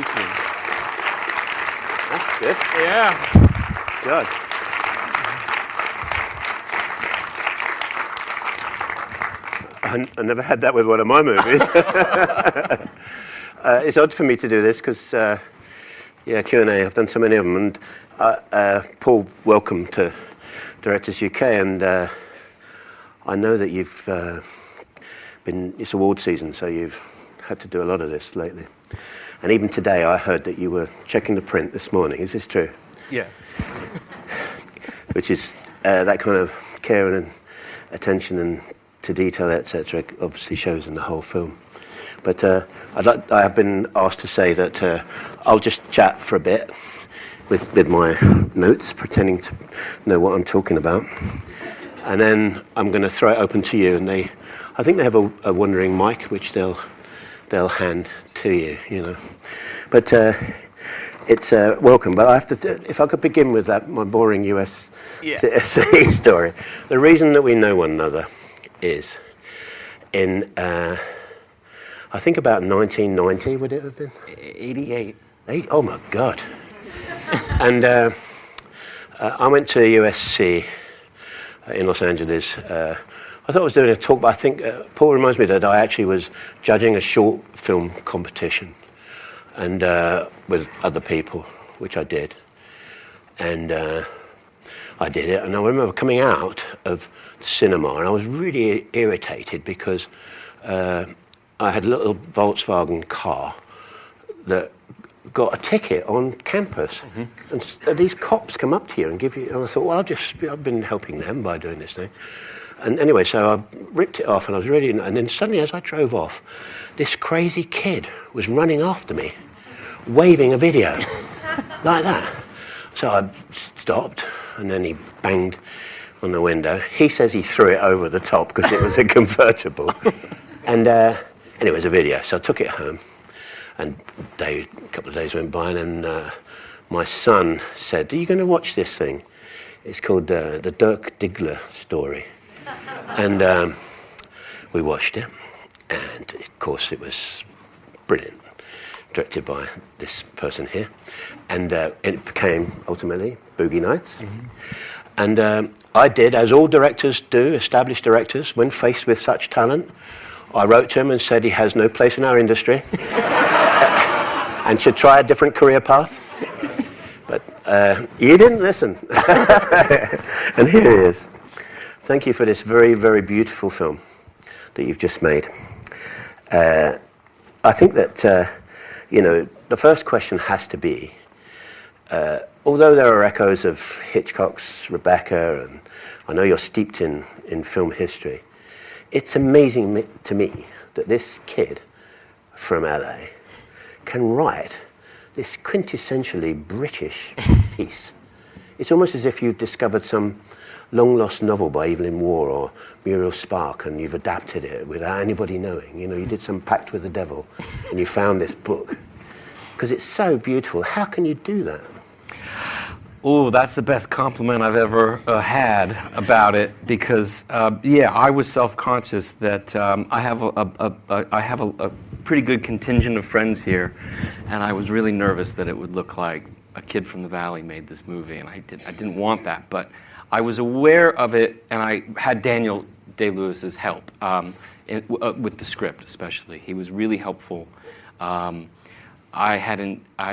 Thank you. That's good. Yeah. Good. I never had that with one of my movies. It's odd for me to do this because, Q&A, I've done so many of them. And Paul, welcome to Directors UK. And I know that you've it's award season, so you've had to do a lot of this lately. And even today, I heard that you were checking the print this morning. Is this true? Yeah. Which is that kind of care and attention and to detail, etc. obviously shows in the whole film. But I have been asked to say that I'll just chat for a bit with my notes, pretending to know what I'm talking about, and then I'm going to throw it open to you. And I think they have a wandering mic which they'll hand to you, you know. But it's welcome. But I have to, if I could begin with my boring US story. The reason that we know one another is in, I think about 1990, would it have been? 88. Oh my God. And I went to USC in Los Angeles. I thought I was doing a talk, but I think Paul reminds me that I actually was judging a short film competition and with other people, which I did. And I did it, and I remember coming out of the cinema, and I was really irritated because I had a little Volkswagen car that got a ticket on campus, and these cops come up to you and give you. And I thought, well, I've been helping them by doing this thing. And anyway, so I ripped it off, and I was ready. And then suddenly, as I drove off, this crazy kid was running after me, waving a video like that. So I stopped, and then he banged on the window. He says he threw it over the top because it was a convertible. And anyway, it was a video. So I took it home, and a couple of days went by, and then my son said, "Are you going to watch this thing? It's called the Dirk Diggler story." And we watched it, and of course it was brilliant, directed by this person here, and it became ultimately Boogie Nights. And I did, as all directors do, established directors, when faced with such talent, I wrote to him and said he has no place in our industry and should try a different career path. But you didn't listen. And here he is. Thank you for this very, very beautiful film that you've just made. I think that, the first question has to be, although there are echoes of Hitchcock's Rebecca, and I know you're steeped in film history, it's amazing to me that this kid from LA can write this quintessentially British piece. It's almost as if you've discovered some long-lost novel by Evelyn Waugh or Muriel Spark, and you've adapted it without anybody knowing. You know, you did some pact with the devil, and you found this book. Because it's so beautiful. How can you do that? Oh, that's the best compliment I've ever had about it, because I was self-conscious that I have a pretty good contingent of friends here, and I was really nervous that it would look like a kid from the Valley made this movie, and I didn't want that, but I was aware of it, and I had Daniel Day-Lewis's help with the script, especially. He was really helpful. I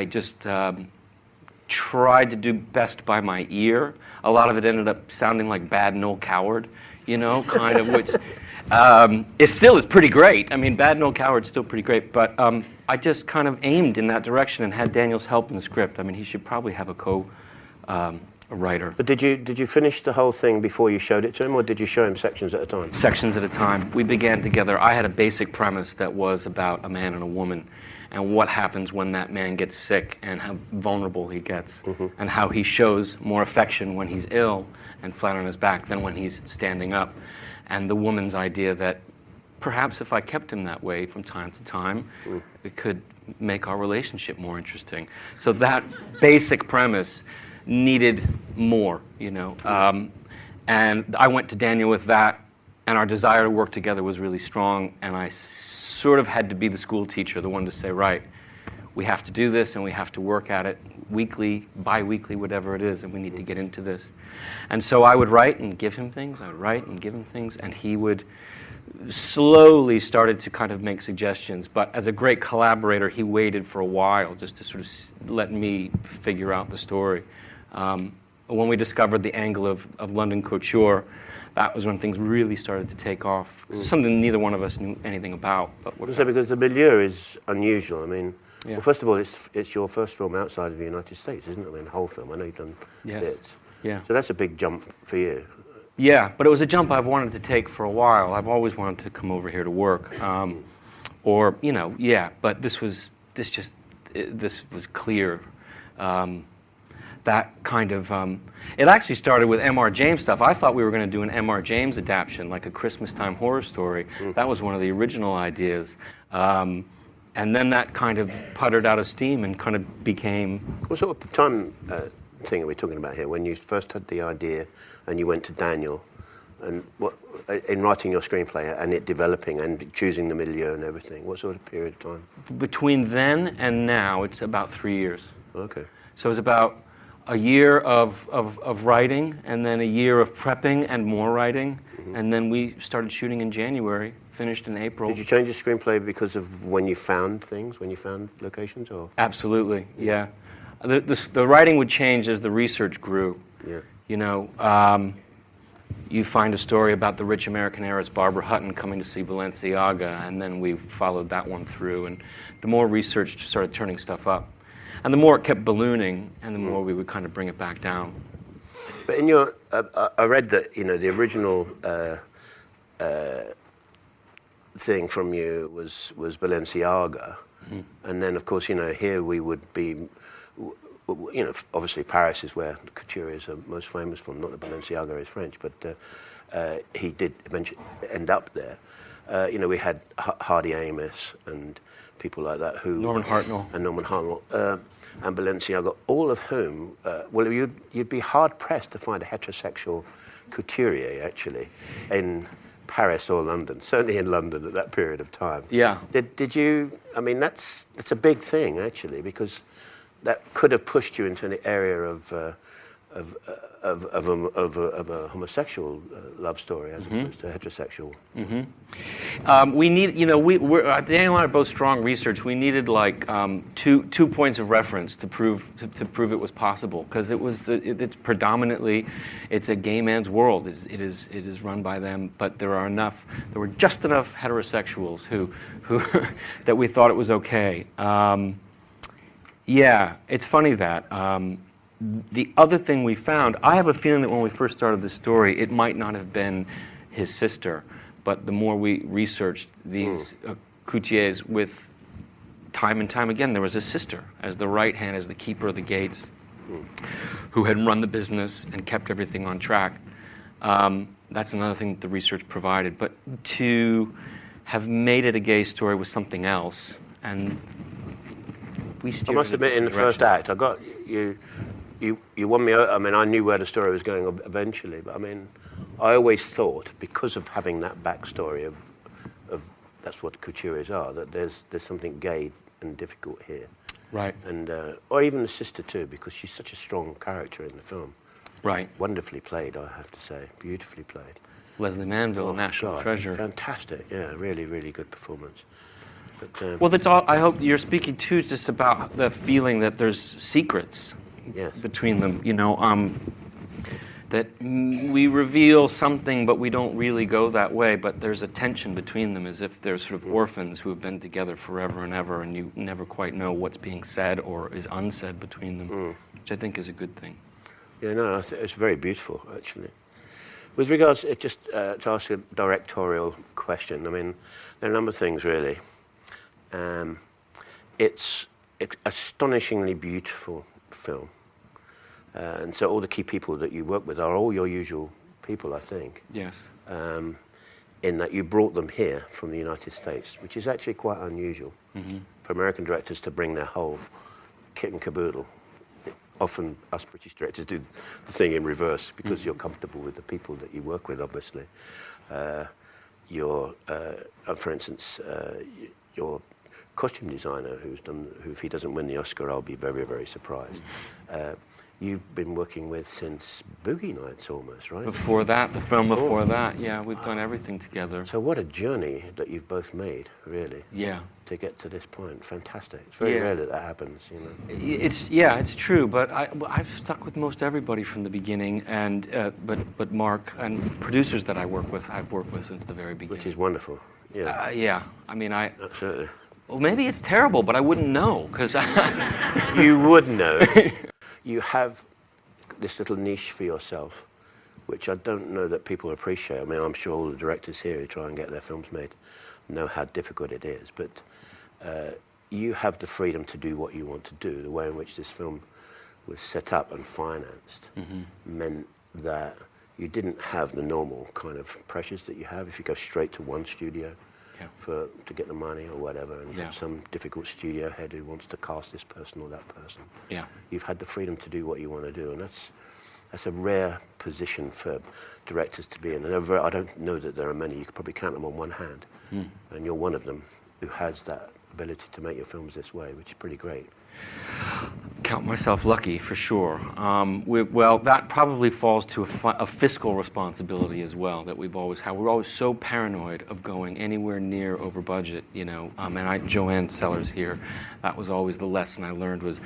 just tried to do best by my ear. A lot of it ended up sounding like Bad Noel Coward, kind of, which it still is pretty great. I mean, Bad Noel Coward's still pretty great, but I just kind of aimed in that direction and had Daniel's help in the script. I mean, he should probably have a writer. But did you finish the whole thing before you showed it to him, or did you show him sections at a time? Sections at a time. We began together. I had a basic premise that was about a man and a woman, and what happens when that man gets sick, and how vulnerable he gets, and how he shows more affection when he's ill and flat on his back than when he's standing up. And the woman's idea that perhaps if I kept him that way from time to time, it could make our relationship more interesting. So that basic premise needed more, and I went to Daniel with that, and our desire to work together was really strong, and I sort of had to be the school teacher, the one to say, right, we have to do this and we have to work at it weekly, bi-weekly, whatever it is, and we need to get into this. And so I would write and give him things, I would write and give him things, and he would slowly started to kind of make suggestions. But as a great collaborator, he waited for a while just to sort of let me figure out the story. When we discovered the angle of London couture, that was when things really started to take off. Something neither one of us knew anything about. But what Because the milieu is unusual. I mean, Yeah. well, first of all, it's your first film outside of the United States, isn't it? I mean, the whole film. I know you've done Yes. bits. Yeah. So that's a big jump for you. Yeah, but it was a jump I've wanted to take for a while. I've always wanted to come over here to work, or But this was clear. That kind of it actually started with M.R. James stuff. I thought we were going to do an M.R. James adaptation, like a Christmas time horror story. That was one of the original ideas, and then that kind of puttered out of steam and kind of became. What sort of time thing are we talking about here? When you first had the idea and you went to Daniel, and what in writing your screenplay and it developing and choosing the milieu and everything, what sort of period of time? Between then and now, it's about 3 years. Okay. So it was about a year of writing, and then a year of prepping and more writing, and then we started shooting in January, finished in April. Did you change your screenplay because of when you found things, when you found locations, or? Absolutely, yeah. The writing would change as the research grew. Yeah. You know, you find a story about the rich American heiress Barbara Hutton coming to see Balenciaga, and then we followed that one through, and the more research started turning stuff up. And the more it kept ballooning, and the more we would kind of bring it back down. But in your, I read that the original thing from you was Balenciaga, and then of course here we would be, obviously Paris is where the couturiers are most famous from. Not that Balenciaga is French, but he did eventually end up there. We had Hardy Amos and people like that who Norman Hartnell. And Balenciaga, all of whom, you'd be hard pressed to find a heterosexual couturier actually in Paris or London. Certainly in London at that period of time. Yeah. Did you? I mean, that's a big thing actually, because that could have pushed you into an area of a homosexual love story as opposed to heterosexual. We need, Daniel and I are both strong research. We needed like two points of reference to prove it was possible, because it's predominantly it's a gay man's world. It is run by them, but there were just enough heterosexuals who that we thought it was okay. It's funny that. The other thing we found, I have a feeling that when we first started the story, it might not have been his sister, but the more we researched these couturiers with time and time again, there was a sister as the right hand, as the keeper of the gates, who had run the business and kept everything on track. That's another thing that the research provided. But to have made it a gay story was something else, and we I steered must in a admit, in the different first act, I got you. You won me. I mean, I knew where the story was going eventually, but I mean, I always thought, because of having that backstory of that's what couturiers are, that there's something gay and difficult here. Right. And or even the sister too, because she's such a strong character in the film. Right. Wonderfully played, I have to say. Beautifully played. Leslie Manville, National God, Treasure. Fantastic. Yeah, really, really good performance. But, Well, that's all. I hope you're speaking too, just about the feeling that there's secrets Yes. between them. That we reveal something, but we don't really go that way. But there's a tension between them, as if they're sort of orphans who have been together forever and ever, and you never quite know what's being said or is unsaid between them, which I think is a good thing. Yeah, no, it's very beautiful, actually. With regards, just to ask a directorial question, I mean, there are a number of things, really. It's astonishingly beautiful film. And so all the key people that you work with are all your usual people, I think. Yes. In that you brought them here from the United States, which is actually quite unusual for American directors to bring their whole kit and caboodle. Often us British directors do the thing in reverse, because you're comfortable with the people that you work with, obviously. For instance, your costume designer who, if he doesn't win the Oscar, I'll be very, very surprised. You've been working with since Boogie Nights almost, right? Before that, the film before that, yeah, we've done everything together. So what a journey that you've both made, really. Yeah. To get to this point. Fantastic. It's very rare that that happens, you know. It's true, but I've stuck with most everybody from the beginning, and but Mark and producers that I work with, I've worked with since the very beginning. Which is wonderful. Yeah. Yeah. I mean, Absolutely. Well, maybe it's terrible, but I wouldn't know, because You would know. You have this little niche for yourself, which I don't know that people appreciate. I mean, I'm sure all the directors here who try and get their films made know how difficult it is, but you have the freedom to do what you want to do. The way in which this film was set up and financed meant that you didn't have the normal kind of pressures that you have if you go straight to one studio to get the money or whatever, and have some difficult studio head who wants to cast this person or that person. Yeah. You've had the freedom to do what you want to do, and that's a rare position for directors to be in. And I don't know that there are many. You could probably count them on one hand, and you're one of them who has that ability to make your films this way, which is pretty great. Count myself lucky, for sure. Well, that probably falls to a fiscal responsibility as well that we've always had. We're always so paranoid of going anywhere near over budget, you know. And Joanne Sellers here, that was always the lesson I learned was,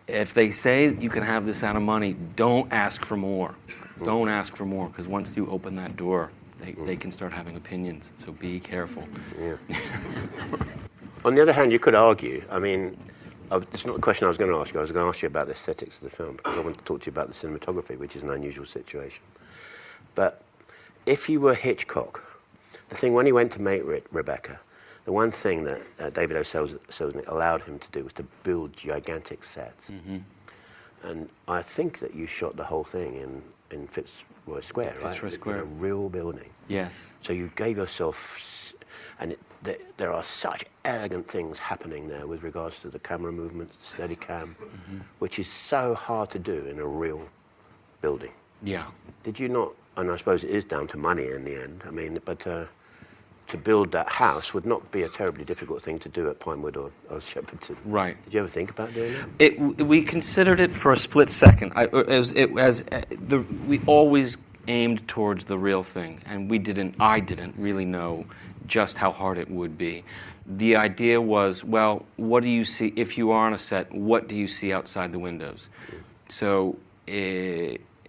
if they say you can have this amount of money, don't ask for more. Don't ask for more, because once you open that door, they can start having opinions. So be careful. Yeah. On the other hand, you could argue, I mean, it's not the question I was going to ask you. I was going to ask you about the aesthetics of the film, because I want to talk to you about the cinematography, which is an unusual situation. But if you were Hitchcock, the thing when he went to make Rebecca, the one thing that David O. Selznick allowed him to do was to build gigantic sets. And I think that you shot the whole thing in Fitzroy Square, right? Fitzroy Square. In a real building. Yes. So you gave yourself, and there are such elegant things happening there with regards to the camera movements, the steady cam, which is so hard to do in a real building. Yeah. Did you not, and I suppose it is down to money in the end, I mean, but to build that house would not be a terribly difficult thing to do at Pinewood or Shepperton. Right. Did you ever think about doing that? We considered it for a split second. We always aimed towards the real thing, and I didn't really know just how hard it would be. The idea was, well, what do you see, if you are on a set, what do you see outside the windows? So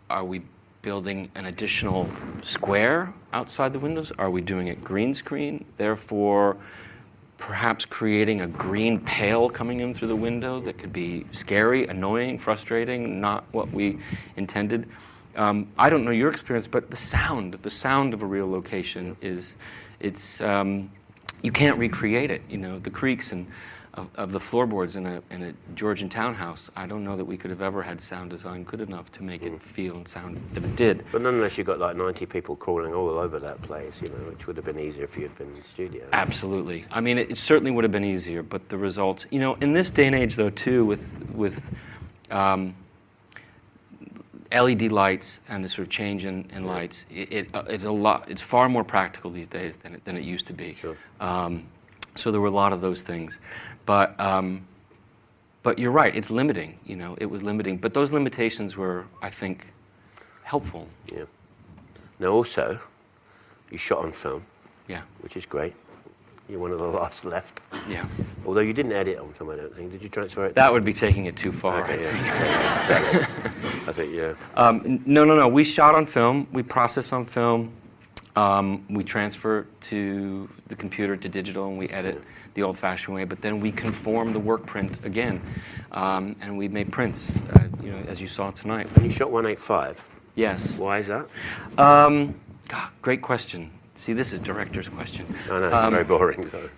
are we building an additional square outside the windows? Are we doing it green screen? Therefore, perhaps creating a green pale coming in through the window that could be scary, annoying, frustrating, not what we intended. I don't know your experience, but the sound of a real location you can't recreate it. You know, the creaks and of the floorboards in a Georgian townhouse. I don't know that we could have ever had sound design good enough to make it feel and sound that it did. But nonetheless, you got like 90 people crawling all over that place, you know, which would have been easier if you had been in the studio. Absolutely. I mean, it certainly would have been easier, but the results, you know, in this day and age, though, too, with LED lights and the sort of change in lights, it's far more practical these days than it used to be. Sure. So there were a lot of those things, but you're right. It's limiting. You know, it was limiting, but those limitations were, I think, helpful. Yeah. Now, also, you shot on film. Yeah. Which is great. You're one of the last left. Yeah. Although you didn't edit on film, I don't think. Did you transfer it? That would be taking it too far. Okay, yeah. I think, yeah. No. We shot on film. We process on film. We transfer to the computer to digital, and we edit the old-fashioned way. But then we conform the work print again, and we made prints. You know, as you saw tonight. And you shot 185. Yes. Why is that? God, great question. See, this is director's question. I know, it's very boring. So.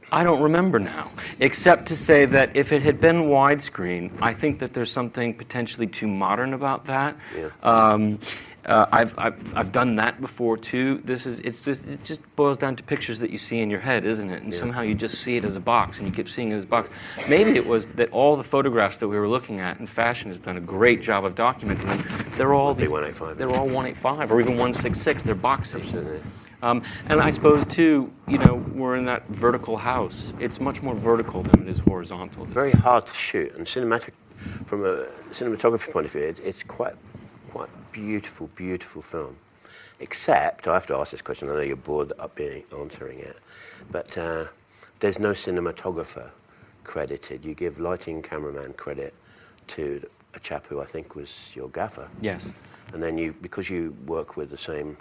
I don't remember now, except to say that if it had been widescreen, I think that there's something potentially too modern about that. Yeah. I've done that before too. It just boils down to pictures that you see in your head, isn't it? And somehow you just see it as a box, and you keep seeing it as a box. Maybe it was that all the photographs that we were looking at, and fashion has done a great job of documenting them. They're all 185. They're all 185 or even 166. They're boxes. Absolutely. And I suppose too, you know, we're in that vertical house. It's much more vertical than it is horizontal. Very hard to shoot, and from a cinematography point of view, it's quite beautiful, beautiful film. Except, I have to ask this question, I know you're bored up answering it, but there's no cinematographer credited. You give lighting cameraman credit to a chap who I think was your gaffer. Yes. And then because you work with the same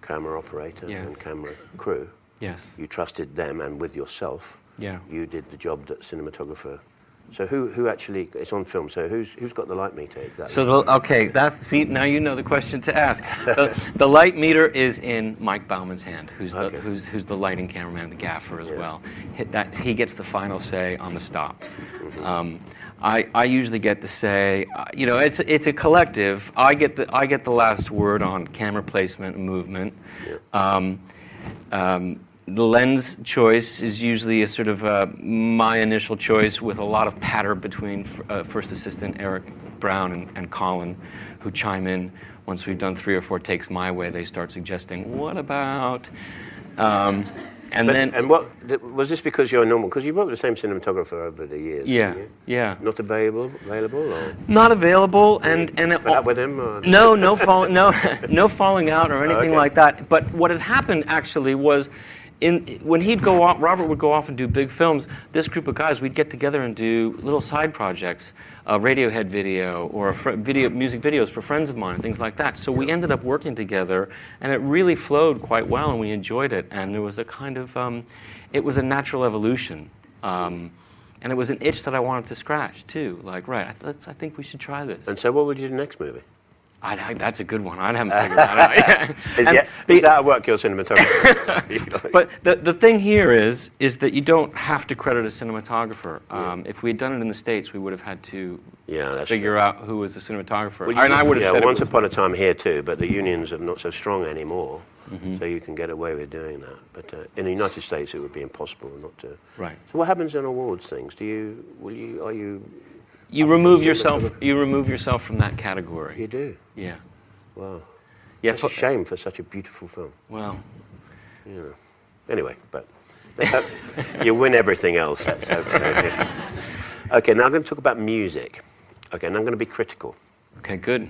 camera operator and camera crew, you trusted them, and with yourself, you did the job that cinematographer. So who actually, it's on film, so who's got the light meter exactly? So, now you know the question to ask. The light meter is in Mike Bauman's hand, who's the lighting cameraman, the gaffer as well. He gets the final say on the stop. I usually get to say, you know, it's a collective. I get the last word on camera placement and movement. The lens choice is usually a sort of my initial choice, with a lot of patter between first assistant Eric Brown and Colin, who chime in. Once we've done 3 or 4 takes my way, they start suggesting, what about? And what was this because you're normal? Because you worked with the same cinematographer over the years. Yeah. Not available, or not available, and fed up with him. Or? No falling out or anything like that. But what had happened actually was, when he'd go off, Robert would go off and do big films. This group of guys, we'd get together and do little side projects, a Radiohead video or music videos for friends of mine, and things like that. So we ended up working together, and it really flowed quite well, and we enjoyed it. And there was a kind of, it was a natural evolution, and it was an itch that I wanted to scratch too. Like, I think we should try this. And so, what would you do next movie? That's a good one. I haven't figured that out. Is that work your cinematographer? But the thing here is that you don't have to credit a cinematographer. If we had done it in the States, we would have had to figure out who was the cinematographer. Well, and I would have said once upon a time here too, but the unions are not so strong anymore, so you can get away with doing that. But in the United States, it would be impossible not to. Right. So what happens in awards things? You remove yourself from that category. You do? Yeah. Wow. Yeah, it's a shame for such a beautiful film. Well. You know. Anyway, but you win everything else, let's hope so. Okay, now I'm going to talk about music. Okay, and I'm going to be critical. Okay, good.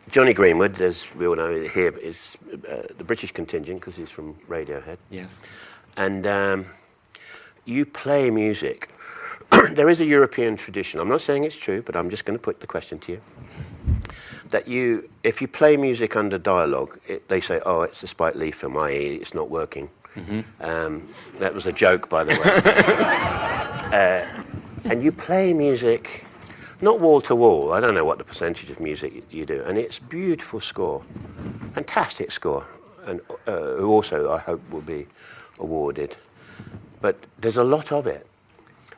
Johnny Greenwood, as we all know here, is the British contingent because he's from Radiohead. Yes. And you play music. There is a European tradition. I'm not saying it's true, but I'm just going to put the question to you. That if you play music under dialogue, they say, oh, it's a Spike Lee film, i.e. it's not working. That was a joke, by the way. And you play music, not wall to wall. I don't know what the percentage of music you do. And it's beautiful score, fantastic score, and who also, I hope, will be awarded. But there's a lot of it.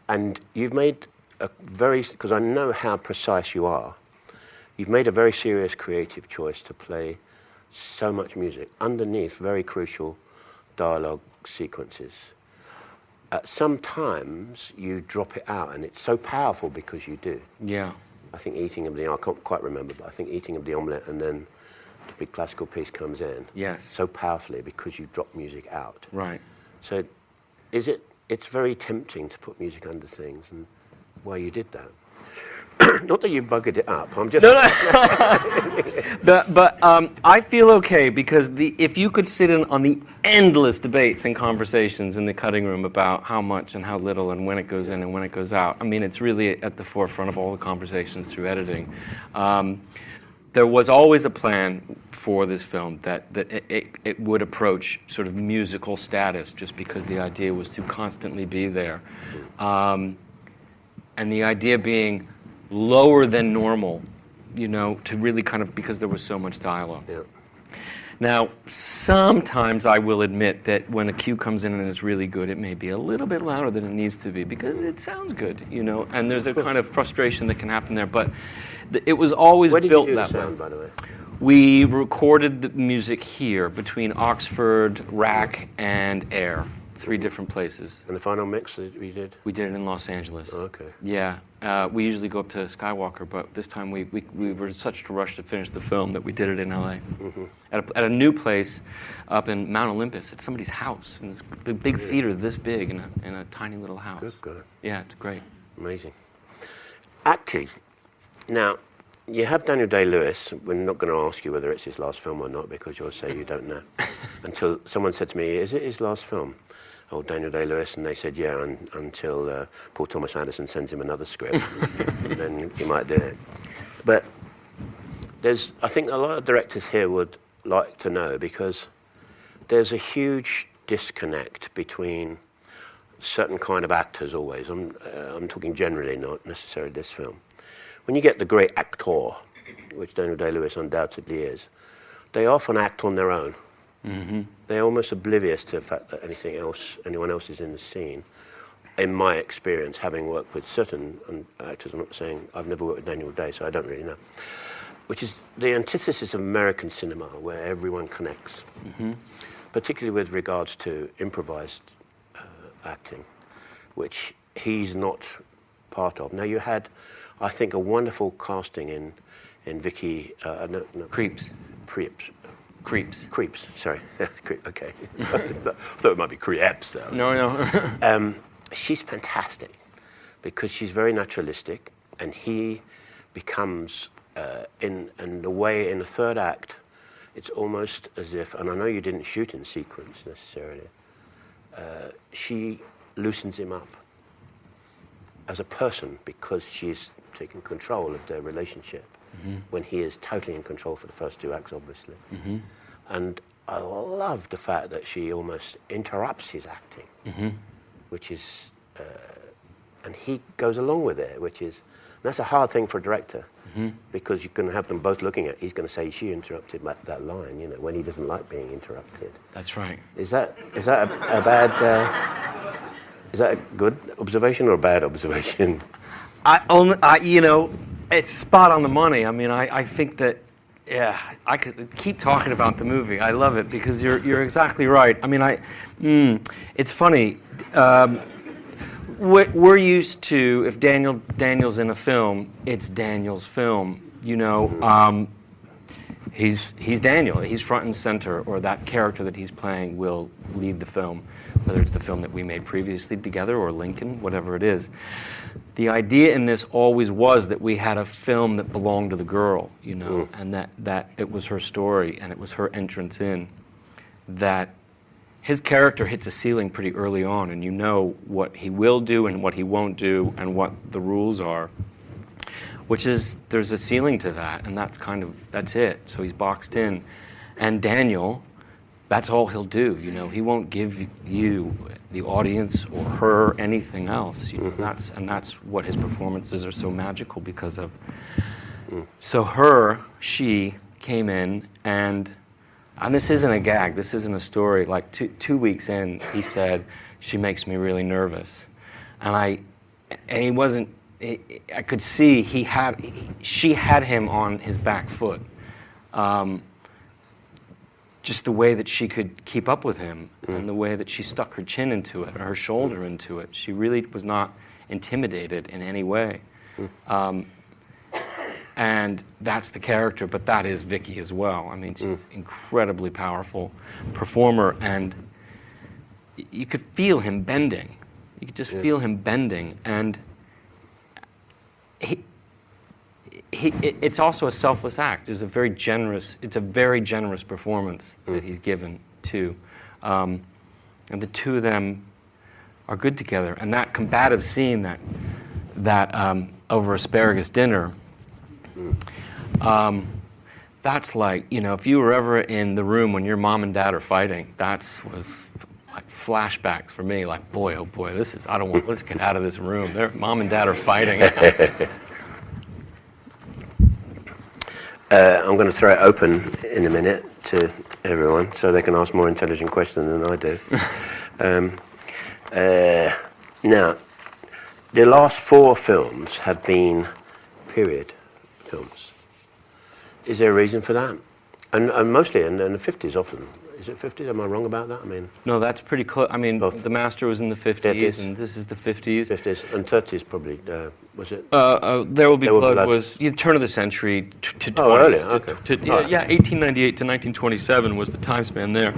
And you've made because I know how precise you are, you've made a very serious creative choice to play so much music underneath very crucial dialogue sequences. Sometimes you drop it out, and it's so powerful because you do. Yeah. I think I can't quite remember, but I think Eating of the Omelette, and then the big classical piece comes in. Yes. So powerfully because you drop music out. Right. So it's very tempting to put music under things, and why you did that. Not that you buggered it up, I'm just... But I feel okay, because if you could sit in on the endless debates and conversations in the cutting room about how much and how little and when it goes in and when it goes out, I mean, it's really at the forefront of all the conversations through editing. There was always a plan for this film that it would approach sort of musical status, just because the idea was to constantly be there. And the idea being lower than normal, you know, to really kind of, because there was so much dialogue. Yeah. Now, sometimes I will admit that when a cue comes in and it's really good, it may be a little bit louder than it needs to be, because it sounds good, you know, and there's a kind of frustration that can happen there, but it was always built that way. Where did you do the sound, by the way? We recorded the music here between Oxford, RAC, and Ayr 3 different places. And the final mix that we did? We did it in Los Angeles. Oh, okay. Yeah, we usually go up to Skywalker, but this time we were in such a rush to finish the film that we did it in LA. At a new place up in Mount Olympus, at somebody's house. And it's a big theater this big in a tiny little house. Good, good. Yeah, it's great. Amazing. Acting. Now, you have Daniel Day-Lewis. We're not going to ask you whether it's his last film or not because you'll say you don't know. Until someone said to me, is it his last film? Oh, Daniel Day-Lewis, and they said, yeah, until Paul Thomas Anderson sends him another script, then he might do it. But I think a lot of directors here would like to know, because there's a huge disconnect between certain kind of actors always. I'm talking generally, not necessarily this film. When you get the great actor, which Daniel Day-Lewis undoubtedly is, they often act on their own. They're almost oblivious to the fact that anyone else is in the scene. In my experience, having worked with certain actors, I'm not saying I've never worked with Daniel Day, so I don't really know, which is the antithesis of American cinema, where everyone connects, particularly with regards to improvised acting, which he's not part of. Now, you had, I think, a wonderful casting in Vicky... Creeps. Creeps, sorry. Okay. I thought it might be Creeps, though. No. She's fantastic because she's very naturalistic, and he becomes, in the way in the third act, it's almost as if, and I know you didn't shoot in sequence necessarily, she loosens him up as a person because she's taking control of their relationship. When he is totally in control for the first 2 acts, obviously. And I love the fact that she almost interrupts his acting, which is, and he goes along with it, which is, that's a hard thing for a director, because you're going to have them both looking at, he's going to say, she interrupted that line, you know, when he doesn't like being interrupted. That's right. Is that a bad, is that a good observation or a bad observation? It's spot on the money. I mean, I think that, yeah, I could keep talking about the movie. I love it because you're exactly right. I mean, it's funny. We're used to, if Daniel's in a film, it's Daniel's film. You know, he's Daniel. He's front and center, or that character that he's playing will lead the film, whether it's the film that we made previously together or Lincoln, whatever it is. The idea in this always was that we had a film that belonged to the girl, you know, and that it was her story and it was her entrance in. That his character hits a ceiling pretty early on, and you know what he will do and what he won't do and what the rules are, which is there's a ceiling to that, and that's it. So he's boxed in. And Daniel, that's all he'll do, you know. He won't give you, the audience, or her anything else. You know, that's what his performances are so magical because of. So she came in, and this isn't a gag, this isn't a story. Like 2 weeks in, he said, she makes me really nervous. And he wasn't, I could see she had him on his back foot. Just the way that she could keep up with him and the way that she stuck her chin into it or her shoulder into it. She really was not intimidated in any way. And that's the character, but that is Vicky as well. I mean, she's an incredibly powerful performer, and you could feel him bending. You could just feel him bending, and it's also a selfless act. It's a very generous performance that he's given too, and the two of them are good together. And that combative scene that over asparagus dinner, that's like, you know, if you were ever in the room when your mom and dad are fighting, was like flashbacks for me. Like, boy, oh boy, let's get out of this room. Mom and dad are fighting. I'm going to throw it open in a minute to everyone so they can ask more intelligent questions than I do. Now, the last 4 films have been period films. Is there a reason for that? And mostly in the 50s often, Is it 50s? Am I wrong about that? I mean, No, that's pretty close. I mean, Both. The Master was in the 50s, 50s. and this is the 50s. 50s and 30s probably. Was it? There Will Be There Will Be Blood Blood. was turn of the century to 20s. Oh, earlier, to- okay. to- yeah, Right. yeah, 1898 to 1927 was the time span there.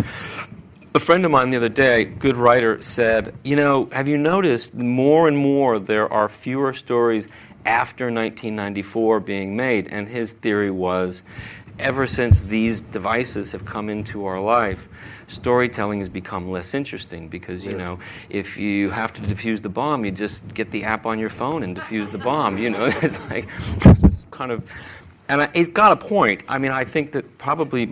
A friend of mine the other day, good writer, said, have you noticed more and more there are fewer stories after 1994 being made? And his theory was, ever since these devices have come into our life, storytelling has become less interesting because, if you have to defuse the bomb, you just get the app on your phone and defuse the bomb. It's like, it's kind of, and he's got a point. I mean, I think that probably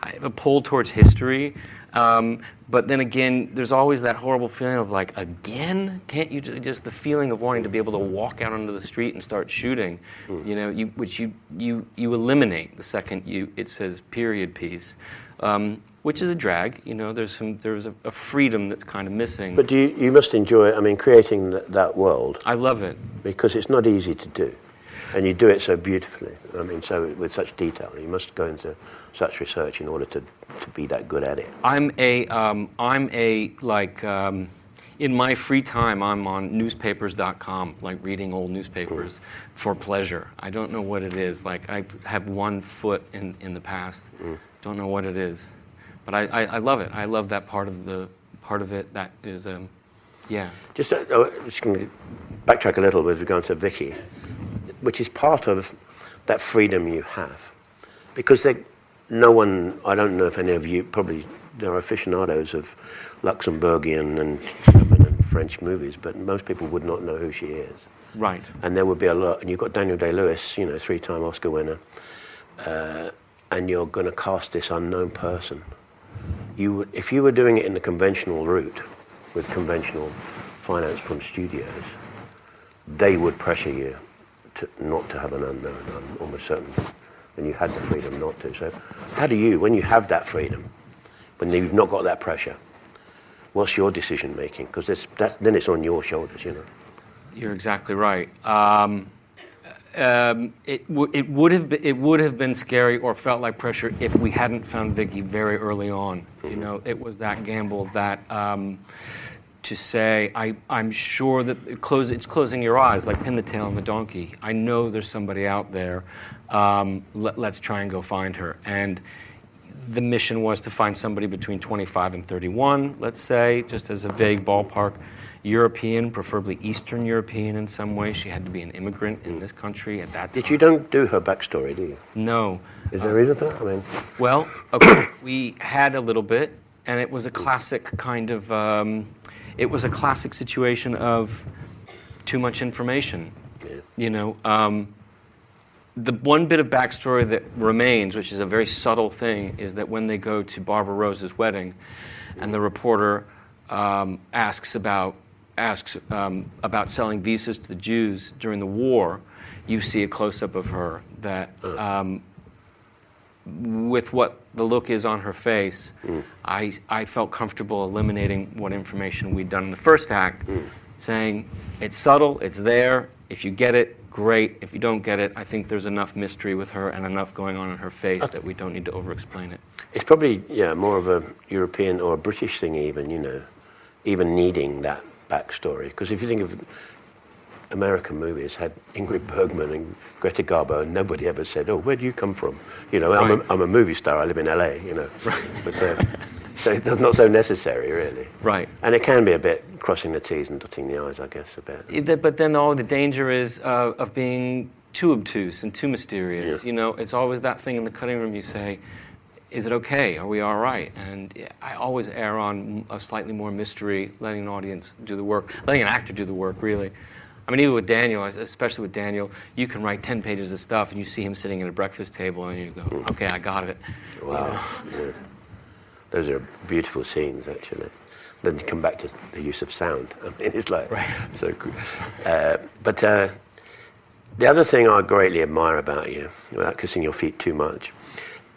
I have a pull towards history, but then again, there's always that horrible feeling of like, again? Can't you just the feeling of wanting to be able to walk out onto the street and start shooting, which you eliminate the second it says period piece, which is a drag. There's a freedom that's kind of missing. But you must enjoy, I mean, creating that world, I love it. because it's not easy to do. And you do it so beautifully. I mean, so with such detail. You must go into such research in order to be that good at it. In my free time, I'm on newspapers.com, like reading old newspapers for pleasure. I don't know what it is. Like, I have one foot in the past. Don't know what it is. But I love it. I love that part of it that is, yeah. Just going to backtrack a little with regard to Vicky, which is part of that freedom you have. Because no one, I don't know if any of you, probably there are aficionados of Luxembourgian and German and French movies, but most people would not know who she is. Right. And there would be a lot, and you've got Daniel Day-Lewis, 3-time Oscar winner, and you're going to cast this unknown person. If you were doing it in the conventional route, with conventional finance from studios, they would pressure you not to have an unknown, I'm almost certain. And you had the freedom not to. So how do you, when you have that freedom, when you've not got that pressure, what's your decision making? Because then it's on your shoulders, You're exactly right. It would have been scary or felt like pressure if we hadn't found Vicky very early on. It was that gamble that to say, I'm sure that it's closing your eyes, like pin the tail on the donkey. I know there's somebody out there. Let's try and go find her. And the mission was to find somebody between 25 and 31, let's say, just as a vague ballpark. European, preferably Eastern European in some way. She had to be an immigrant in this country at that time. You don't do her backstory, do you? No. Is there a reason for that? I mean, well, okay, we had a little bit, and it was a classic kind of, it was a classic situation of too much information. Yeah. The one bit of backstory that remains, which is a very subtle thing, is that when they go to Barbara Rose's wedding, and the reporter asks about selling visas to the Jews during the war, you see a close-up of her that, with what the look is on her face, I felt comfortable eliminating what information we'd done in the first act, saying it's subtle, it's there. If you get it, great. If you don't get it, I think there's enough mystery with her and enough going on in her face that we don't need to over-explain it. It's probably more of a European or a British thing, even needing that backstory. Because if you think of American movies, had Ingrid Bergman and Greta Garbo, and nobody ever said, "Oh, where do you come from?" Right. I'm a movie star. I live in LA. Right. But so it's not so necessary, really. Right. And it can be a bit crossing the T's and dotting the I's, I guess, a bit. But then the danger is of being too obtuse and too mysterious. Yeah. It's always that thing in the cutting room you say, is it okay? Are we all right? And I always err on a slightly more mystery, letting an audience do the work, letting an actor do the work, really. I mean, even with Daniel, especially with Daniel, you can write 10 pages of stuff and you see him sitting at a breakfast table and you go, okay, I got it. Wow. Yeah. Those are beautiful scenes, actually. Then you come back to the use of sound. I mean, it's like so cool. But the other thing I greatly admire about you, without kissing your feet too much,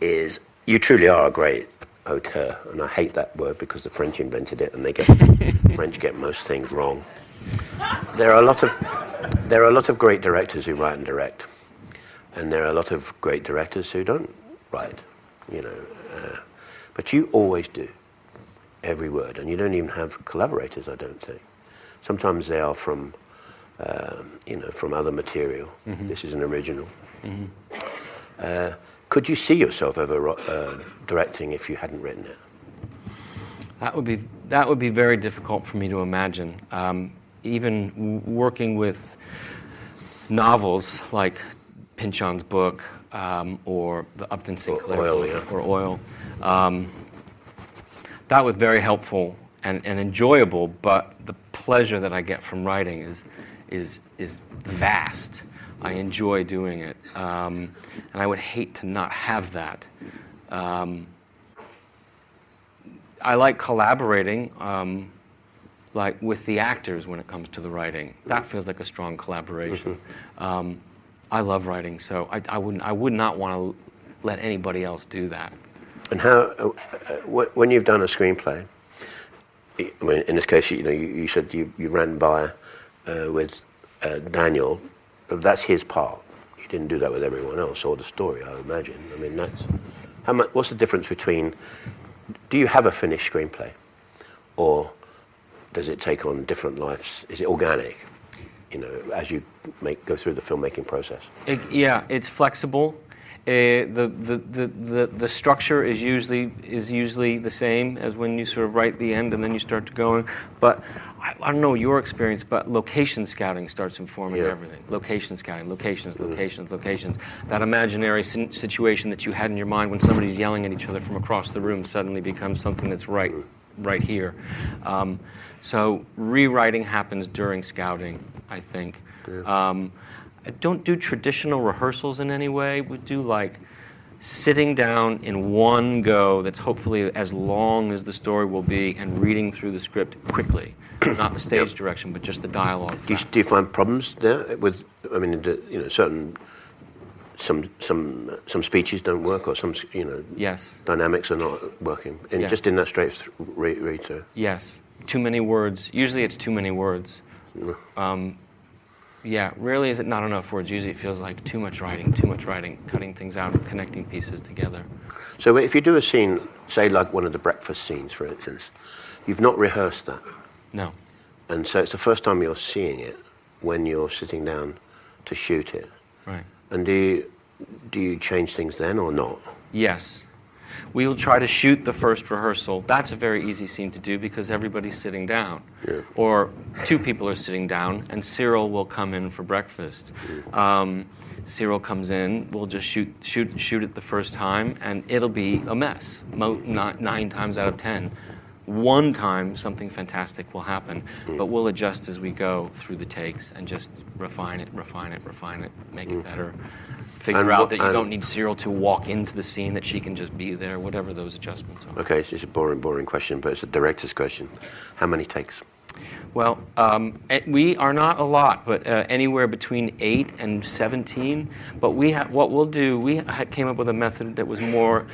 is you truly are a great auteur. And I hate that word because the French invented it, and French get most things wrong. There are a lot of great directors who write and direct, and there are a lot of great directors who don't write. But you always do every word, and you don't even have collaborators, I don't think. Sometimes they are from, from other material. This is an original. Could you see yourself ever directing if you hadn't written it? That would be very difficult for me to imagine. Even working with novels like Pynchon's book or the Upton Sinclair Oil, book, yeah. or Oil, that was very helpful and enjoyable. But the pleasure that I get from writing is vast. I enjoy doing it, and I would hate to not have that. I like collaborating, like with the actors when it comes to the writing. That feels like a strong collaboration. I love writing, so I would not want to let anybody else do that. And how, when you've done a screenplay, I mean, in this case, you said you ran by with Daniel. That's his part. You didn't do that with everyone else or the story, I imagine. I mean, that's how much. What's the difference between? Do you have a finished screenplay, or does it take on different lives? Is it organic? As you go through the filmmaking process. Yeah, it's flexible. The structure is usually the same as when you sort of write the end and then you start to go. But I don't know your experience, but location scouting starts informing everything. Location scouting, locations. That imaginary situation that you had in your mind when somebody's yelling at each other from across the room suddenly becomes something that's right here. So rewriting happens during scouting, I think. I don't do traditional rehearsals in any way. We do like sitting down in one go that's hopefully as long as the story will be and reading through the script quickly. Not the stage direction, but just the dialogue. Do you find problems there with, I mean, certain, some speeches don't work or some, Yes. dynamics are not working? And just in that straight read through? Yes. Too many words. Usually it's too many words. Yeah, rarely is it not enough words. Usually it feels like too much writing, cutting things out and connecting pieces together. So if you do a scene, say like one of the breakfast scenes, for instance, you've not rehearsed that. No. And so it's the first time you're seeing it when you're sitting down to shoot it. Right. And do you change things then or not? Yes. We will try to shoot the first rehearsal. That's a very easy scene to do because everybody's sitting down. Yeah. Or two people are sitting down and Cyril will come in for breakfast. Cyril comes in, we'll just shoot it the first time and it'll be a mess. 9 times out of 10. One time something fantastic will happen, but we'll adjust as we go through the takes and just refine it, make it better. Figure out that you don't need Cyril to walk into the scene, that she can just be there, whatever those adjustments are. Okay, it's just a boring question, but it's a director's question. How many takes? Well, we are not a lot, but anywhere between 8 and 17. But what we'll do, we came up with a method that was more,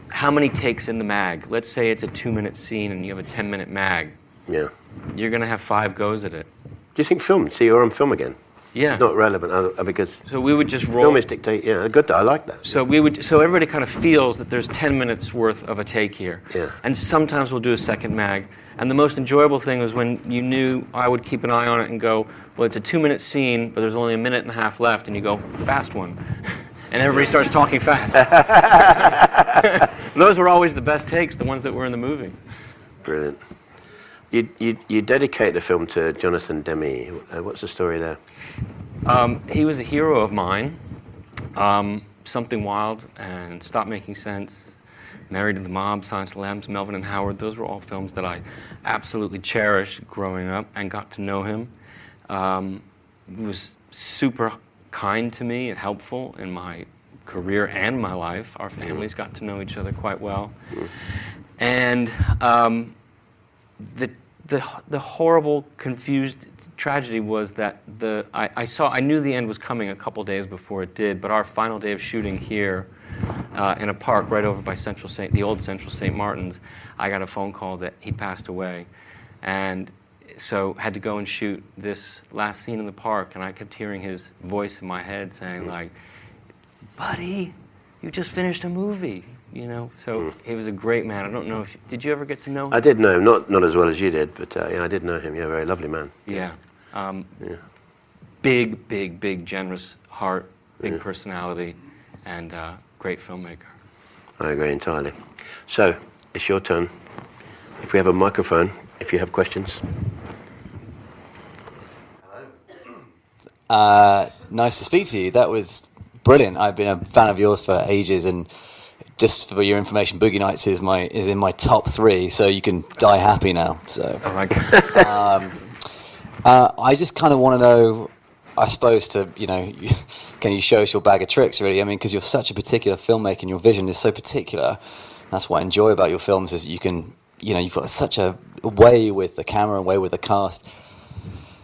how many takes in the mag? Let's say it's a 2-minute scene and you have a 10-minute mag. Yeah. You're going to have 5 goes at it. Do you think film? See, you're on film again. Yeah. It's not relevant because so we would just roll. Film is dictate. Yeah, good. I like that. So everybody kind of feels that there's 10 minutes worth of a take here. Yeah. And sometimes we'll do a second mag. And the most enjoyable thing was when you knew I would keep an eye on it and go, well, it's a 2-minute scene, but there's only a minute and a half left, and you go, fast one. And everybody starts talking fast. Those were always the best takes, the ones that were in the movie. Brilliant. You dedicate the film to Jonathan Demme. What's the story there? He was a hero of mine. Something Wild and Stop Making Sense, Married to the Mob, Silence of the Lambs, Melvin and Howard. Those were all films that I absolutely cherished growing up and got to know him. He was super kind to me and helpful in my career and my life. Our families got to know each other quite well. And the horrible, confused tragedy was that I knew the end was coming a couple days before it did, but our final day of shooting here in a park right over by the old Central St. Martin's, I got a phone call that he'd passed away. And so had to go and shoot this last scene in the park, and I kept hearing his voice in my head saying like, buddy, you just finished a movie. you know. So he was a great man. I don't know if did you ever get to know him? I did know him, not as well as you did, but yeah, I did know him. Yeah, very lovely man. Yeah. Yeah. Big, generous heart, big personality, and great filmmaker. I agree entirely. So, it's your turn. If we have a microphone, if you have questions. Nice to speak to you. That was brilliant. I've been a fan of yours for ages, and just for your information, Boogie Nights is in my top 3, so you can die happy now. So, Oh my God. I just kind of want to know, I suppose, can you show us your bag of tricks, really? I mean, because you're such a particular filmmaker, and your vision is so particular. That's what I enjoy about your films, is you can, you've got such a way with the camera and way with the cast.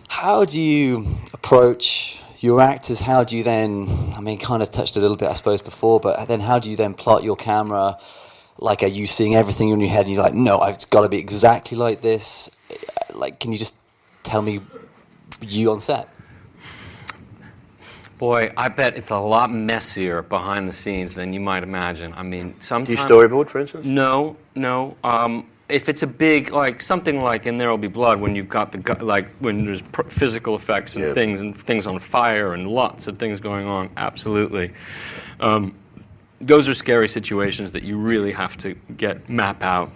How do you approach your actors? How do you then, kind of touched a little bit, I suppose, before, but then how do you then plot your camera? Like, are you seeing everything in your head and you're like, no, it's got to be exactly like this? Like, can you just tell me you on set? Boy, I bet it's a lot messier behind the scenes than you might imagine. I mean, sometimes... Do you storyboard, for instance? No. If it's a big, like, something like In There Will Be Blood, when you've got when there's physical effects and things on fire and lots of things going on, absolutely. Those are scary situations that you really have to map out.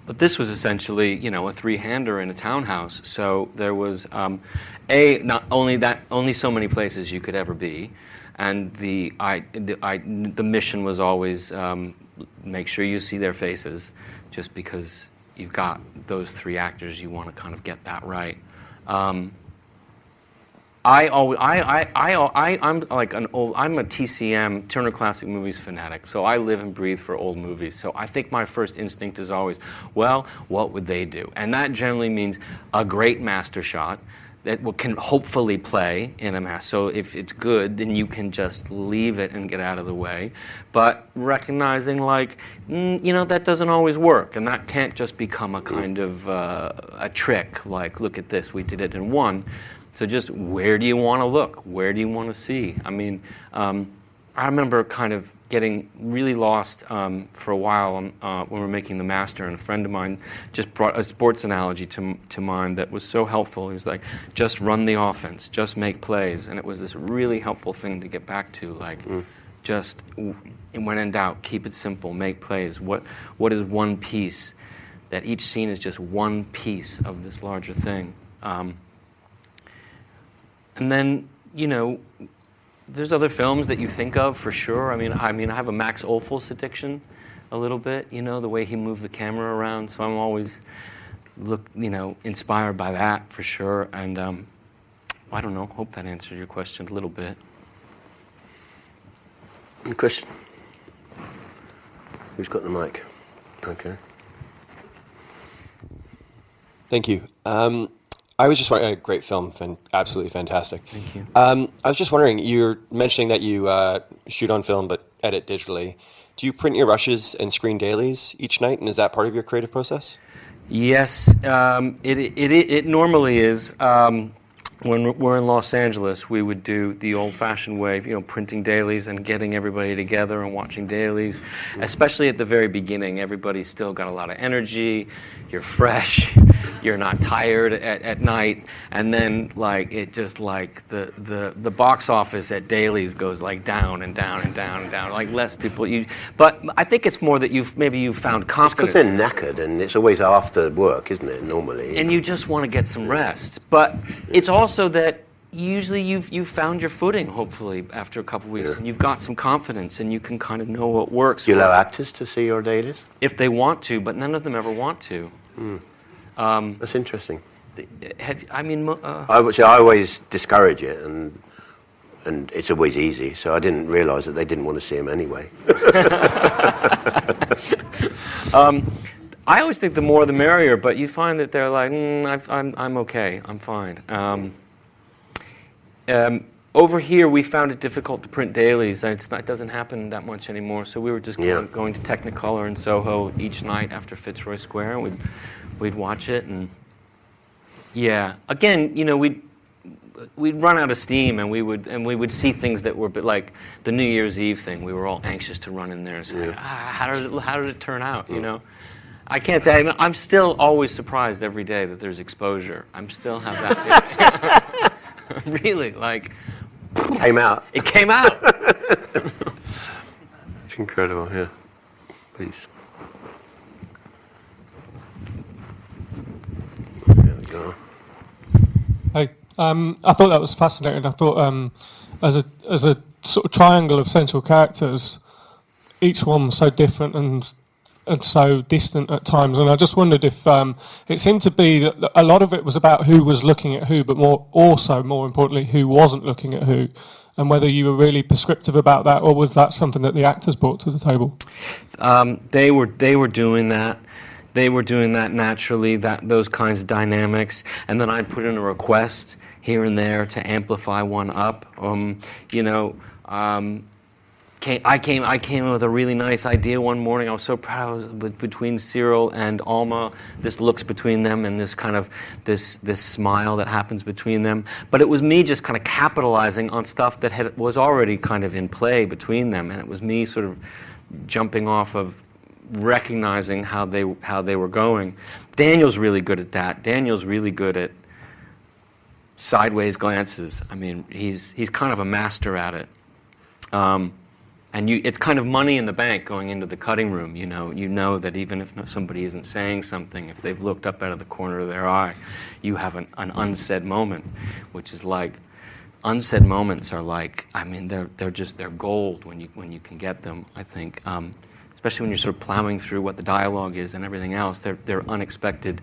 But this was essentially, a three-hander in a townhouse. So there was, not only so many places you could ever be, and the mission was always make sure you see their faces, just because you've got those 3 actors, you want to kind of get that right. I'm a TCM, Turner Classic Movies fanatic, so I live and breathe for old movies. So I think my first instinct is always, well, what would they do? And that generally means a great master shot that can hopefully play in a mass. So if it's good, then you can just leave it and get out of the way. But recognizing, that doesn't always work, and that can't just become a kind of a trick, like, look at this, we did it in one. So just, where do you want to look? Where do you want to see? I mean, I remember kind of getting really lost for a while when we were making The Master, and a friend of mine just brought a sports analogy to mind that was so helpful. He was like, just run the offense, just make plays. And it was this really helpful thing to get back to, just, when in doubt, keep it simple, make plays. What is one piece? That each scene is just one piece of this larger thing. And then, there's other films that you think of for sure. I mean, I have a Max Ophuls addiction, a little bit. The way he moved the camera around. So I'm always inspired by that for sure. And I don't know. Hope that answered your question a little bit. Any question? Who's got the mic? Okay. Thank you. I was just wondering, a great film, absolutely fantastic. Thank you. I was just wondering, you're mentioning that you shoot on film but edit digitally. Do you print your rushes and screen dailies each night, and is that part of your creative process? Yes, it normally is. When we're in Los Angeles, we would do the old-fashioned way, printing dailies and getting everybody together and watching dailies. Especially at the very beginning, everybody's still got a lot of energy. You're fresh. You're not tired at night. And then, the box office at dailies goes down and down and down and down. Less people. But I think it's more that you've found confidence. Because they're knackered, and it's always after work, isn't it? Normally. And you just want to get some rest. But it's also that usually you've found your footing, hopefully, after a couple of weeks, and you've got some confidence, and you can kind of know what works. Do you allow actors to see your dailies? If they want to, but none of them ever want to. That's interesting. I I always discourage it, and it's always easy, so I didn't realise that they didn't want to see them anyway. I always think the more the merrier, but you find that they're like, I'm okay, I'm fine. Over here, we found it difficult to print dailies. It doesn't happen that much anymore, so we were just going to Technicolor in Soho each night after Fitzroy Square, and we'd watch it, and again, we'd run out of steam, and we would see things that were like the New Year's Eve thing. We were all anxious to run in there and say, how did it turn out? You know, I can't tell you. I'm still always surprised every day that there's exposure. I'm still have that. Really, like Came out. it came out. Incredible, yeah. Please. There we go. Hey, I thought that was fascinating. I thought as a sort of triangle of central characters, each one was so different and so distant at times. And I just wondered if it seemed to be that a lot of it was about who was looking at who, but more importantly, who wasn't looking at who, and whether you were really prescriptive about that, or was that something that the actors brought to the table? They were doing that. They were doing that naturally, those kinds of dynamics, and then I'd put in a request here and there to amplify one up. I came in with a really nice idea one morning. I was so proud. I was between Cyril and Alma. This looks between them, and this kind of this smile that happens between them. But it was me just kind of capitalizing on stuff that was already kind of in play between them, and it was me sort of jumping off of recognizing how they were going. Daniel's really good at that. Daniel's really good at sideways glances. I mean, he's kind of a master at it. And it's kind of money in the bank going into the cutting room. You know that even if somebody isn't saying something, if they've looked up out of the corner of their eye, you have an unsaid moment, which is like, unsaid moments are like, I mean, they're gold when you can get them. I think. Especially when you're sort of plowing through what the dialogue is and everything else, they're unexpected.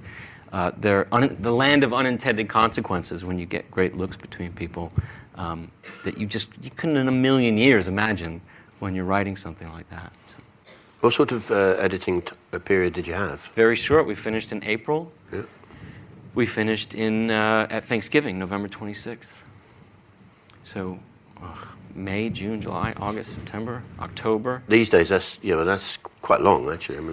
They're the land of unintended consequences when you get great looks between people that you couldn't in a million years imagine when you're writing something like that. So. What sort of editing period did you have? Very short. We finished in April. Yeah. We finished at Thanksgiving, November 26th. So. May, June, July, August, September, October. These days, that's quite long, actually. I mean,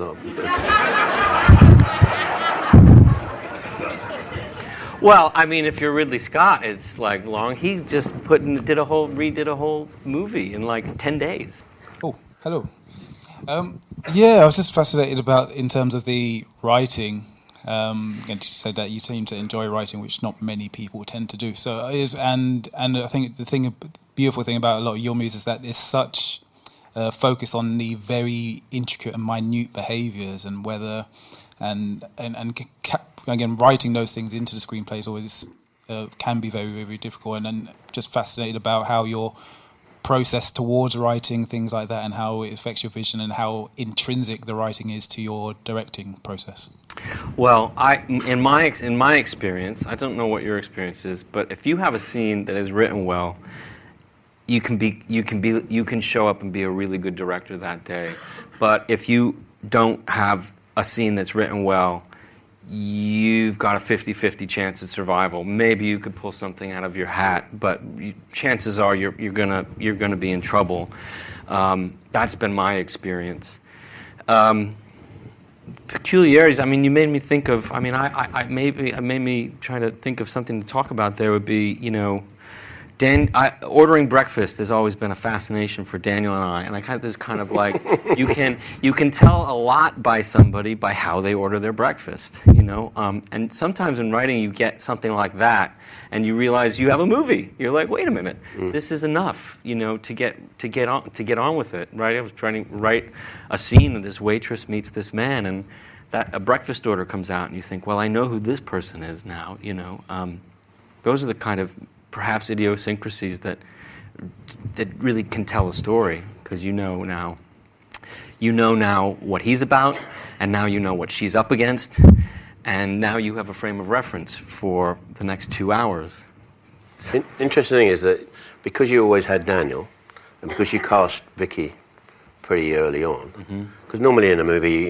Well, I mean, if you're Ridley Scott, it's like long. He just redid a whole movie in like 10 days. Oh, hello. Yeah, I was just fascinated about in terms of the writing. And you said that you seem to enjoy writing, which not many people tend to do. So and I think the beautiful thing about a lot of your movies is that there's such focus on the very intricate and minute behaviours and whether again writing those things into the screenplay is always can be very, very difficult. And then just fascinated about how your process towards writing things like that and how it affects your vision and how intrinsic the writing is to your directing process. Well, in my experience, I don't know what your experience is, but if you have a scene that is written well, you can show up and be a really good director that day. But if you don't have a scene that's written well, you've got a 50-50 chance of survival. Maybe you could pull something out of your hat, but chances are you're gonna be in trouble. That's been my experience. Peculiarities. I mean, you made me think of. I mean, it made me try to think of something to talk about. There would be, ordering breakfast has always been a fascination for Daniel and I. And I kind of this kind of like you can tell a lot by somebody by how they order their breakfast, And sometimes in writing you get something like that, and you realize you have a movie. You're like, wait a minute, this is enough, to get on with it, right? I was trying to write a scene of this waitress meets this man, and that a breakfast order comes out, and you think, well, I know who this person is now, Those are the kind of perhaps idiosyncrasies that really can tell a story, because you know now what he's about, and now you know what she's up against, and now you have a frame of reference for the next 2 hours. Interesting thing is that because you always had Daniel, and because you cast Vicky pretty early on, because normally in a movie,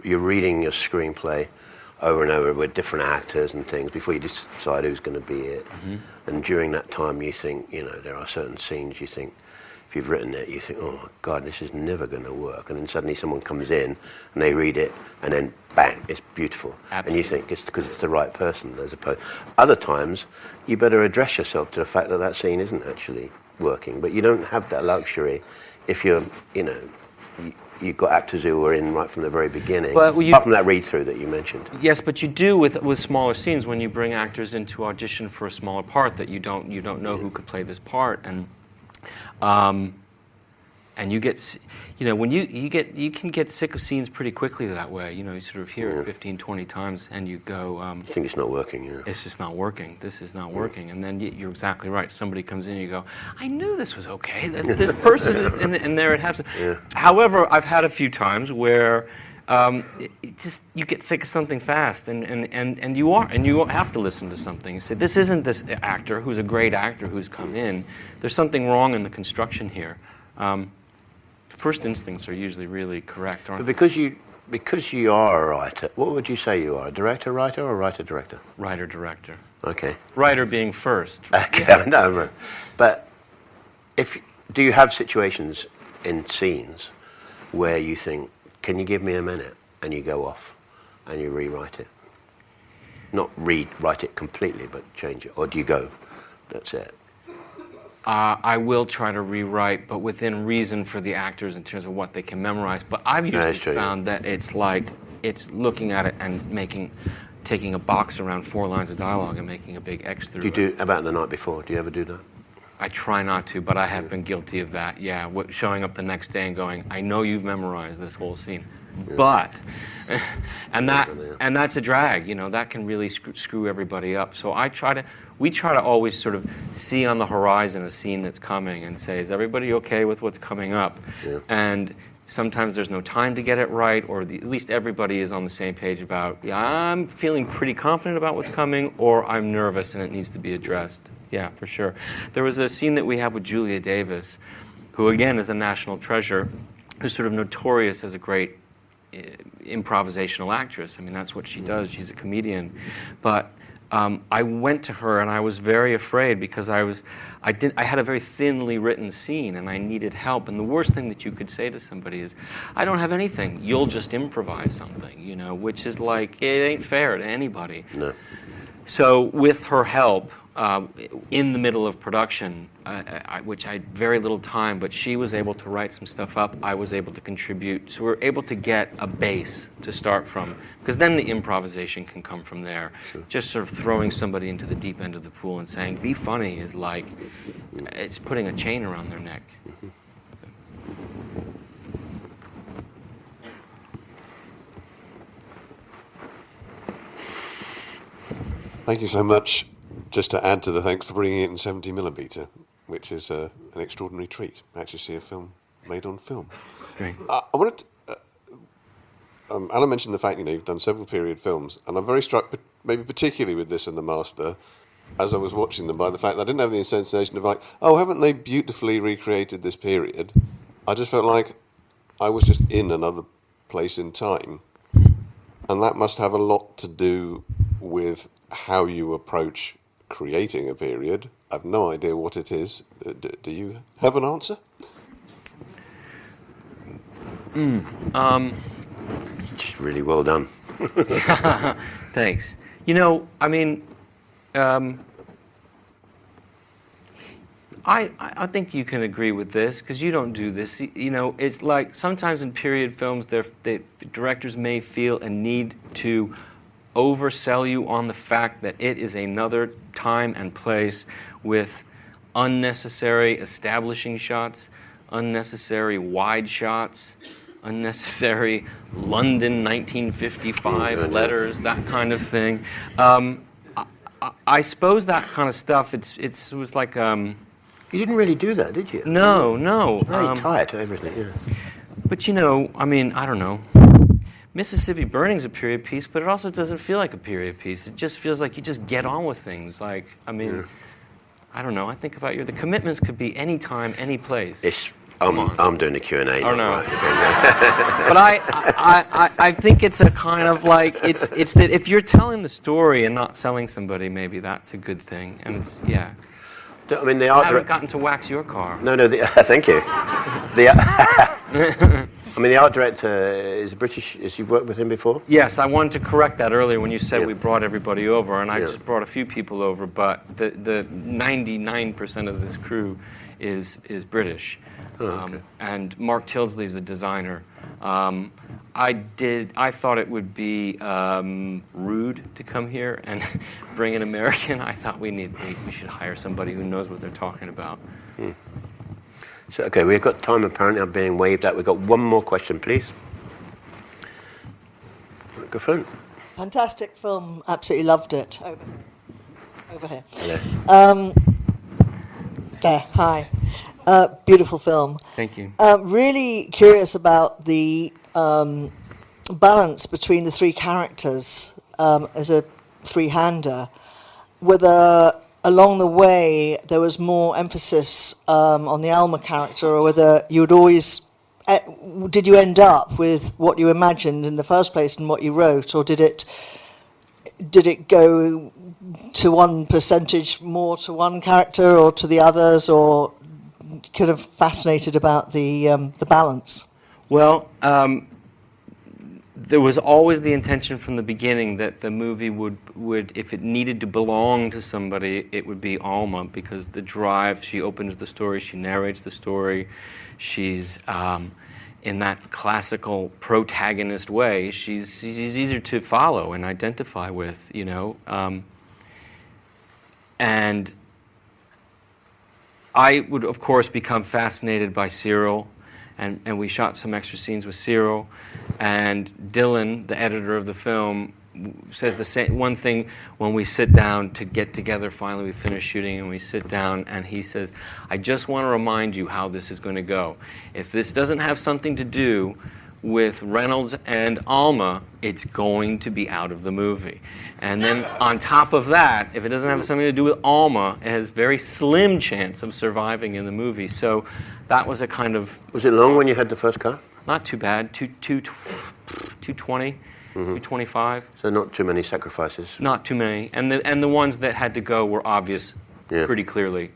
you're reading your screenplay over and over with different actors and things before you decide who's going to be it. And during that time, you think, there are certain scenes you think, if you've written it, you think, oh my God, this is never going to work. And then suddenly someone comes in and they read it, and then bang, it's beautiful. Absolutely. And you think it's because it's the right person, as opposed. Other times, you better address yourself to the fact that that scene isn't actually working. But you don't have that luxury if you're, you've got actors who were in right from the very beginning. But apart from that read-through that you mentioned. Yes, but you do with smaller scenes when you bring actors into audition for a smaller part that you don't know who could play this part, and you get, when you can get sick of scenes pretty quickly that way. You sort of hear it 15, 20 times, and you go, You think it's not working, yeah. it's just not working. This is not working. And then you're exactly right. Somebody comes in and you go, I knew this was okay. This person, and there it happens. Yeah. However, I've had a few times where you get sick of something fast, and you have to listen to something. You say, this isn't this actor who's a great actor who's come in. There's something wrong in the construction here. First instincts are usually really correct, aren't But because you are a writer, what would you say you are? A director, writer, or writer-director? they? Writer, director. Okay. Writer being first. Okay, no. But do you have situations in scenes where you think, can you give me a minute? And you go off and you rewrite it. Not rewrite it completely, but change it. Or do you go, that's it? I will try to rewrite, but within reason for the actors in terms of what they can memorize. But I've usually that's true. found that it's looking at it and taking a box around 4 lines of dialogue and making a big X through Do you it. do about the night before? Do you ever do that? I try not to, but I have been guilty of that. Yeah, showing up the next day and going, I know you've memorized this whole scene, but, and that's a drag. That can really screw everybody up. So we try to always sort of see on the horizon a scene that's coming and say, is everybody okay with what's coming up? Yeah. And sometimes there's no time to get it right, or at least everybody is on the same page about, yeah, I'm feeling pretty confident about what's coming, or I'm nervous and it needs to be addressed. Yeah, for sure. There was a scene that we have with Julia Davis, who again is a national treasure, who's sort of notorious as a great improvisational actress. I mean, that's what she does. She's a comedian. But I went to her and I was very afraid because I had a very thinly written scene and I needed help. And the worst thing that you could say to somebody is, I don't have anything. You'll just improvise something, which is like, it ain't fair to anybody. No. So with her help, in the middle of production, which I had very little time, but she was able to write some stuff up. I was able to contribute. So we were able to get a base to start from, because then the improvisation can come from there. Sure. Just sort of throwing somebody into the deep end of the pool and saying, be funny, is like, it's putting a chain around their neck. Mm-hmm. Thank you so much. Just to add to the thanks for bringing it in 70mm, which is an extraordinary treat. Actually see a film made on film. Great. I wanted to, Alan mentioned the fact, you've done several period films, and I'm very struck, maybe particularly with this and The Master, as I was watching them, by the fact that I didn't have the sensation of like, oh, haven't they beautifully recreated this period? I just felt like I was just in another place in time. And that must have a lot to do with how you approach creating a period. I've no idea what it is. Do you have an answer? It's just really well done. Thanks. I think you can agree with this because you don't do this. It's like sometimes in period films, directors may feel a need to oversell you on the fact that it is another time and place with unnecessary establishing shots, unnecessary wide shots, unnecessary London 1955 letters, that kind of thing. I suppose that kind of stuff, it was like... You didn't really do that, did you? No. Very tight to everything, yeah. But I don't know. Mississippi Burning's a period piece, but it also doesn't feel like a period piece. It just feels like you just get on with things. I don't know. I think about the commitments could be any time, any place. I'm doing the Q&A. Oh, no. Right. But I think it's a kind of like, it's that if you're telling the story and not selling somebody, maybe that's a good thing. And it's, yeah. I mean, the I art haven't director. gotten to wax your car. No, thank you. The, I mean, the art director is British. Is you've worked with him before? Yes, I wanted to correct that earlier when you said Yeah. we brought everybody over, and I Yeah. just brought a few people over, but the 99% of this crew is British. And Mark Tildesley is the designer. I thought it would be rude to come here and bring an American. I thought we should hire somebody who knows what they're talking about. So, okay, we've got time apparently. I'm being waved at. We've got one more question, please. Microphone. Fantastic film. Absolutely loved it. Over here. Hello. There. Hi. Beautiful film. Thank you. Really curious about the balance between the three characters as a three-hander. Whether along the way there was more emphasis on the Alma character, or whether you would always did you end up with what you imagined in the first place and what you wrote, or did it go to one percentage more to one character or to the others, or kind of fascinated about the balance? Well, there was always the intention from the beginning that the movie would, if it needed to belong to somebody, it would be Alma, because the drive, she opens the story, she narrates the story, she's in that classical protagonist way, she's easier to follow and identify with, you know. And I would, of course, become fascinated by Cyril, and we shot some extra scenes with Cyril. And Dylan, the editor of the film, says the same one thing when we sit down to get together. Finally, we finish shooting and we sit down, and he says, "I just want to remind you how this is going to go. If this doesn't have something to do with Reynolds and Alma, it's going to be out of the movie. And then on top of that, if it doesn't have something to do with Alma, it has very slim chance of surviving in the movie." So that was a kind of... Was it long when you had the first car? Not too bad, 220, 225. So not too many sacrifices. Not too many. And the ones that had to go were obvious pretty clearly.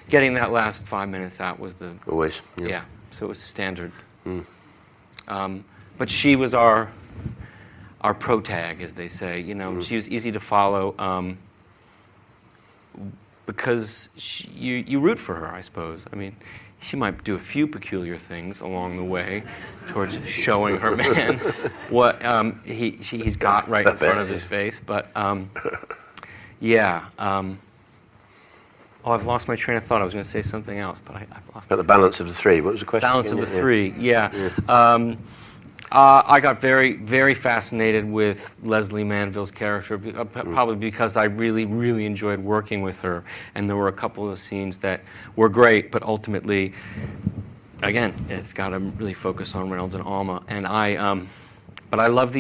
Getting that last 5 minutes out was the... Always. Yeah, so it was standard. But she was our protag, as they say. You know, she was easy to follow because you root for her, I suppose. I mean, she might do a few peculiar things along the way towards showing her man what he's got right in front of his face. But I've lost my train of thought. I was going to say something else, but I've lost. About the balance of the three. What was the question? Balance of the three, I got very, very fascinated with Leslie Manville's character, probably because I really, really enjoyed working with her. And there were a couple of scenes that were great, but ultimately, again, it's got to really focus on Reynolds and Alma. And but I love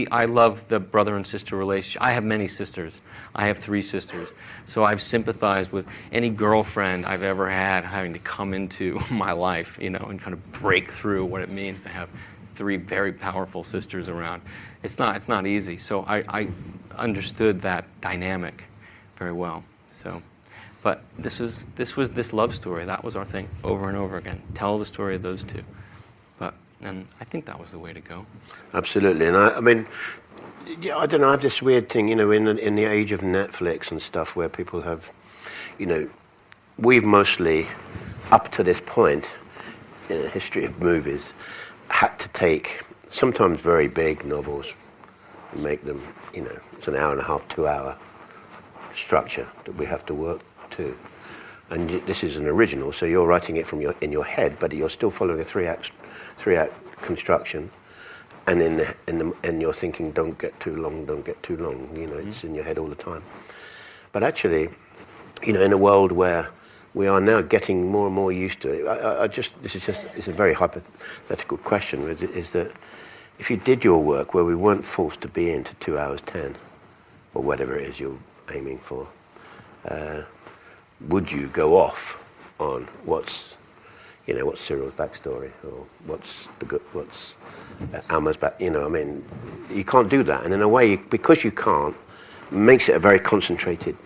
the brother and sister relationship. I have many sisters. I have 3 sisters. So I've sympathized with any girlfriend I've ever had having to come into my life, you know, and kind of break through what it means to have 3 very powerful sisters around. It's not easy. So I understood that dynamic very well. So, but this was this love story. That was our thing over and over again. Tell the story of those 2. And I think that was the way to go. Absolutely. And I mean, I don't know, I have this weird thing, you know, in the age of Netflix and stuff where people have, you know, we've mostly, up to this point in the history of movies, had to take sometimes very big novels and make them, you know, it's an hour and a half, 2 hour structure that we have to work to. And this is an original, so you're writing it in your head, but you're still following a three-act construction, and and you're thinking, don't get too long, you know, it's in your head all the time. But actually, you know, in a world where we are now getting more and more used to it, it's a very hypothetical question, is that if you did your work where we weren't forced to be into 2 hours 10, or whatever it is you're aiming for, would you go off on what's Cyril's backstory, or what's Alma's back? You know, I mean, you can't do that, and in a way, because you can't, makes it a very concentrated.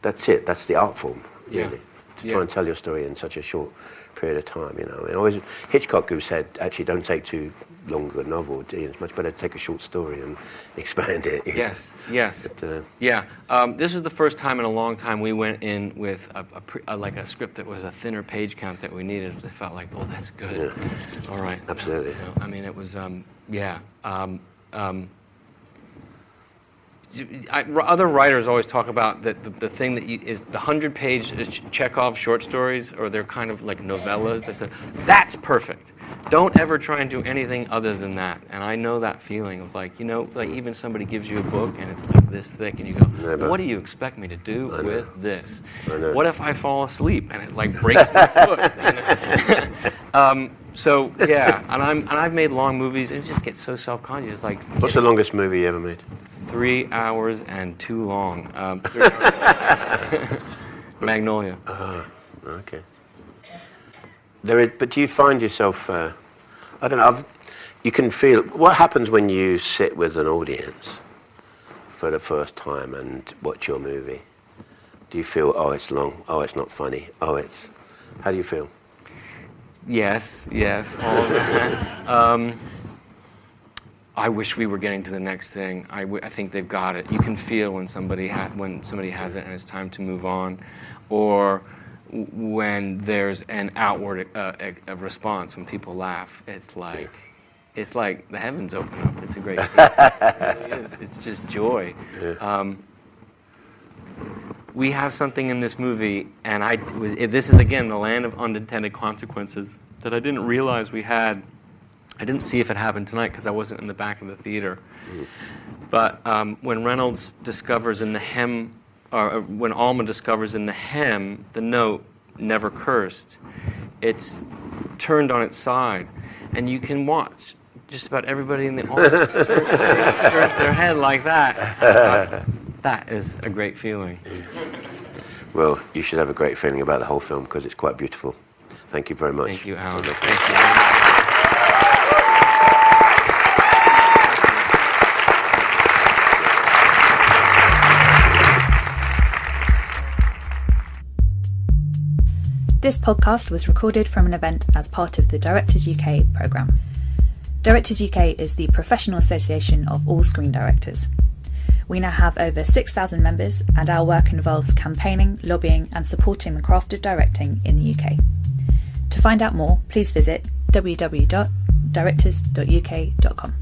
That's it. That's the art form, really. to Yeah. try and tell your story in such a short period of time. You know, and always Hitchcock who said actually don't take too long a novel. It's much better to take a short story and expand it. you know. Yes. But, Yeah. This is the first time in a long time we went in with like a script that was a thinner page count that we needed. It felt like, oh, that's good. All right. Absolutely. You know, I mean, it was, other writers always talk about that the thing that is the 100-page Chekhov short stories, or they're kind of like novellas. They said that's perfect. Don't ever try and do anything other than that. And I know that feeling of like, you know, like even somebody gives you a book and it's like this thick, and you go, Never. what do you expect me to do with this? I know. What if I fall asleep and it like breaks my foot? So yeah, and I've made long movies and it just gets so self-conscious. Like, what's the longest movie you ever made? 3 hours and too long. Magnolia. Okay. But do you find yourself? I don't know. You can feel what happens when you sit with an audience for the first time and watch your movie. Do you feel, oh, it's long, oh, it's not funny, oh, it's... How do you feel? Yes, all of that. I wish we were getting to the next thing. I think they've got it. You can feel when somebody has it and it's time to move on, or when there's an outward a response, when people laugh. It's like the heavens open up. It's a great feeling. It really is. It's just joy. Yeah. We have something in this movie, and this is again the land of unintended consequences that I didn't realize we had. I didn't see if it happened tonight because I wasn't in the back of the theater. But when Reynolds discovers in the hem, or when Alma discovers in the hem, the note "never cursed," it's turned on its side, and you can watch just about everybody in the audience turns their head like that. That is a great feeling. Well, you should have a great feeling about the whole film because it's quite beautiful. Thank you very much. Thank you, Alan. Okay. Thank you very much. This podcast was recorded from an event as part of the Directors UK programme. Directors UK is the professional association of all screen directors. We now have over 6,000 members, and our work involves campaigning, lobbying and supporting the craft of directing in the UK. To find out more, please visit www.directors.uk.com.